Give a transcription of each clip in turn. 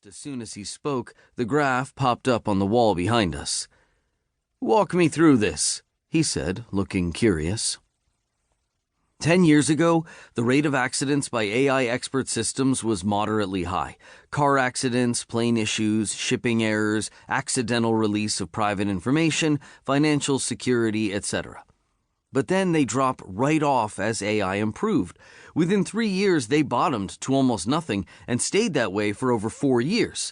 Almost as soon as he spoke, the graph popped up on the wall behind us. "Walk me through this," he said, looking curious. 10 years ago, the rate of accidents by AI expert systems was moderately high. Car accidents, plane issues, shipping errors, accidental release of private information, financial security, etc. But then they drop right off as AI improved. Within 3 years, they bottomed to almost nothing and stayed that way for over 4 years.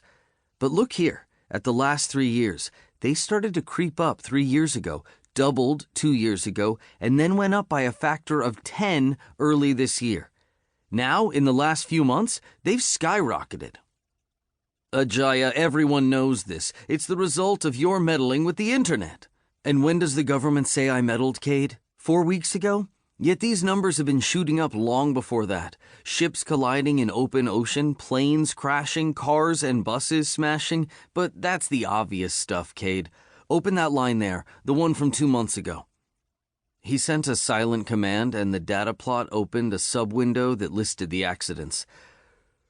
But look here, at the last 3 years, they started to creep up 3 years ago, doubled 2 years ago, and then went up by a factor of 10 early this year. Now, in the last few months, they've skyrocketed. Ajaya, everyone knows this. It's the result of your meddling with the internet. And when does the government say I meddled, Cade? 4 weeks ago? Yet these numbers have been shooting up long before that. Ships colliding in open ocean, planes crashing, cars and buses smashing. But that's the obvious stuff, Cade. Open that line there, the one from 2 months ago. He sent a silent command and the data plot opened a sub-window that listed the accidents.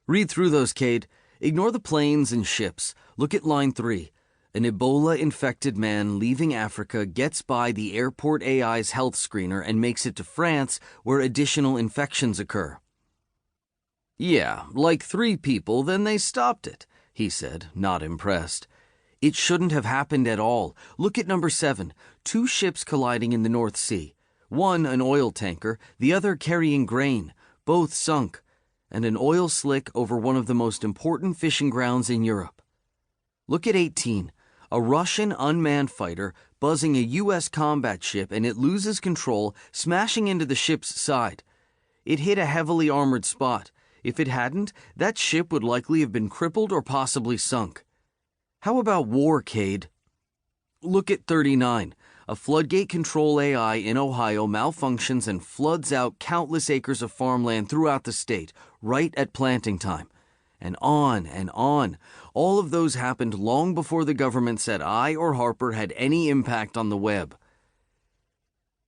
Read through those, Cade. Ignore the planes and ships. Look at line 3. An Ebola-infected man leaving Africa gets by the airport AI's health screener and makes it to France where additional infections occur. Yeah, like 3 people, then they stopped it, he said, not impressed. It shouldn't have happened at all. Look at number 7, 2 ships colliding in the North Sea. One an oil tanker, the other carrying grain, both sunk, and an oil slick over one of the most important fishing grounds in Europe. Look at 18. A Russian unmanned fighter buzzing a U.S. combat ship and it loses control, smashing into the ship's side. It hit a heavily armored spot. If it hadn't, that ship would likely have been crippled or possibly sunk. How about war, Cade? Look at 39. A floodgate control AI in Ohio malfunctions and floods out countless acres of farmland throughout the state, right at planting time. And on and on. All of those happened long before the government said I or Harper had any impact on the web.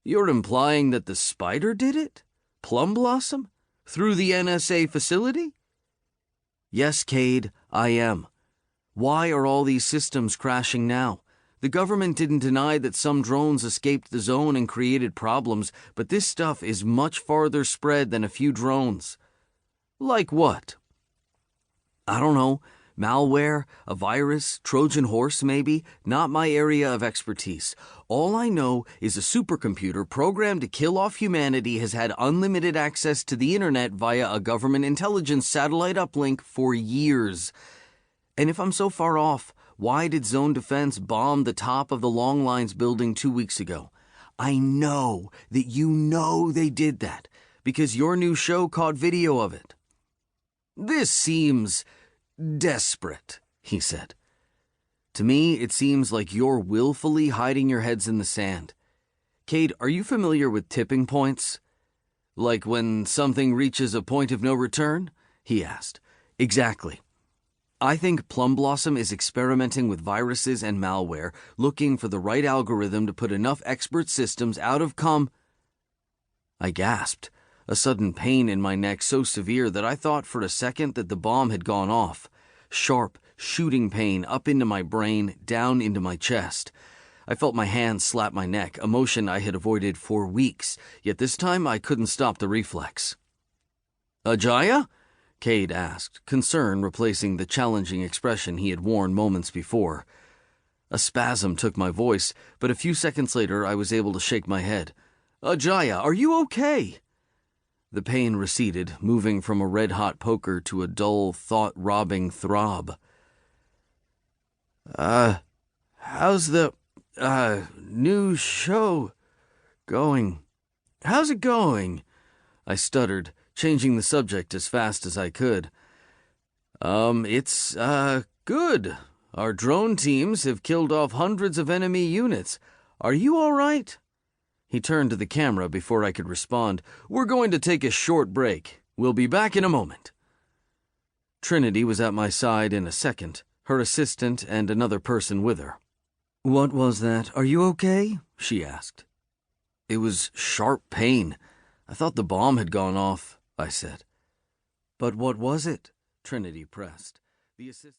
You're implying that the spider did it? Plum Blossom? Through the NSA facility? Yes, Cade, I am. Why are all these systems crashing now? The government didn't deny that some drones escaped the zone and created problems, but this stuff is much farther spread than a few drones. Like what? I don't know. Malware, a virus, Trojan horse maybe, not my area of expertise. All I know is a supercomputer programmed to kill off humanity has had unlimited access to the internet via a government intelligence satellite uplink for years. And if I'm so far off, why did Zone Defense bomb the top of the Long Lines building 2 weeks ago? I know that you know they did that, because your new show caught video of it. This seems desperate, he said. To me, it seems like you're willfully hiding your heads in the sand. Cade, are you familiar with tipping points? Like when something reaches a point of no return? He asked. Exactly. I think Plum Blossom is experimenting with viruses and malware, looking for the right algorithm to put enough expert systems out of I gasped, a sudden pain in my neck so severe that I thought for a second that the bomb had gone off. Sharp, shooting pain up into my brain, down into my chest. I felt my hand slap my neck, a motion I had avoided for weeks, yet this time I couldn't stop the reflex. Ajaya? Cade asked, concern replacing the challenging expression he had worn moments before. A spasm took my voice, but a few seconds later I was able to shake my head. Ajaya, are you okay? The pain receded, moving from a red-hot poker to a dull, thought-robbing throb. How's the, new show going? How's it going? I stuttered, changing the subject as fast as I could. It's good. Our drone teams have killed off hundreds of enemy units. Are you all right? He turned to the camera before I could respond. We're going to take a short break. We'll be back in a moment. Trinity was at my side in a second, her assistant and another person with her. What was that? Are you okay? She asked. It was sharp pain. I thought the bomb had gone off, I said. But what was it? Trinity pressed. The assistant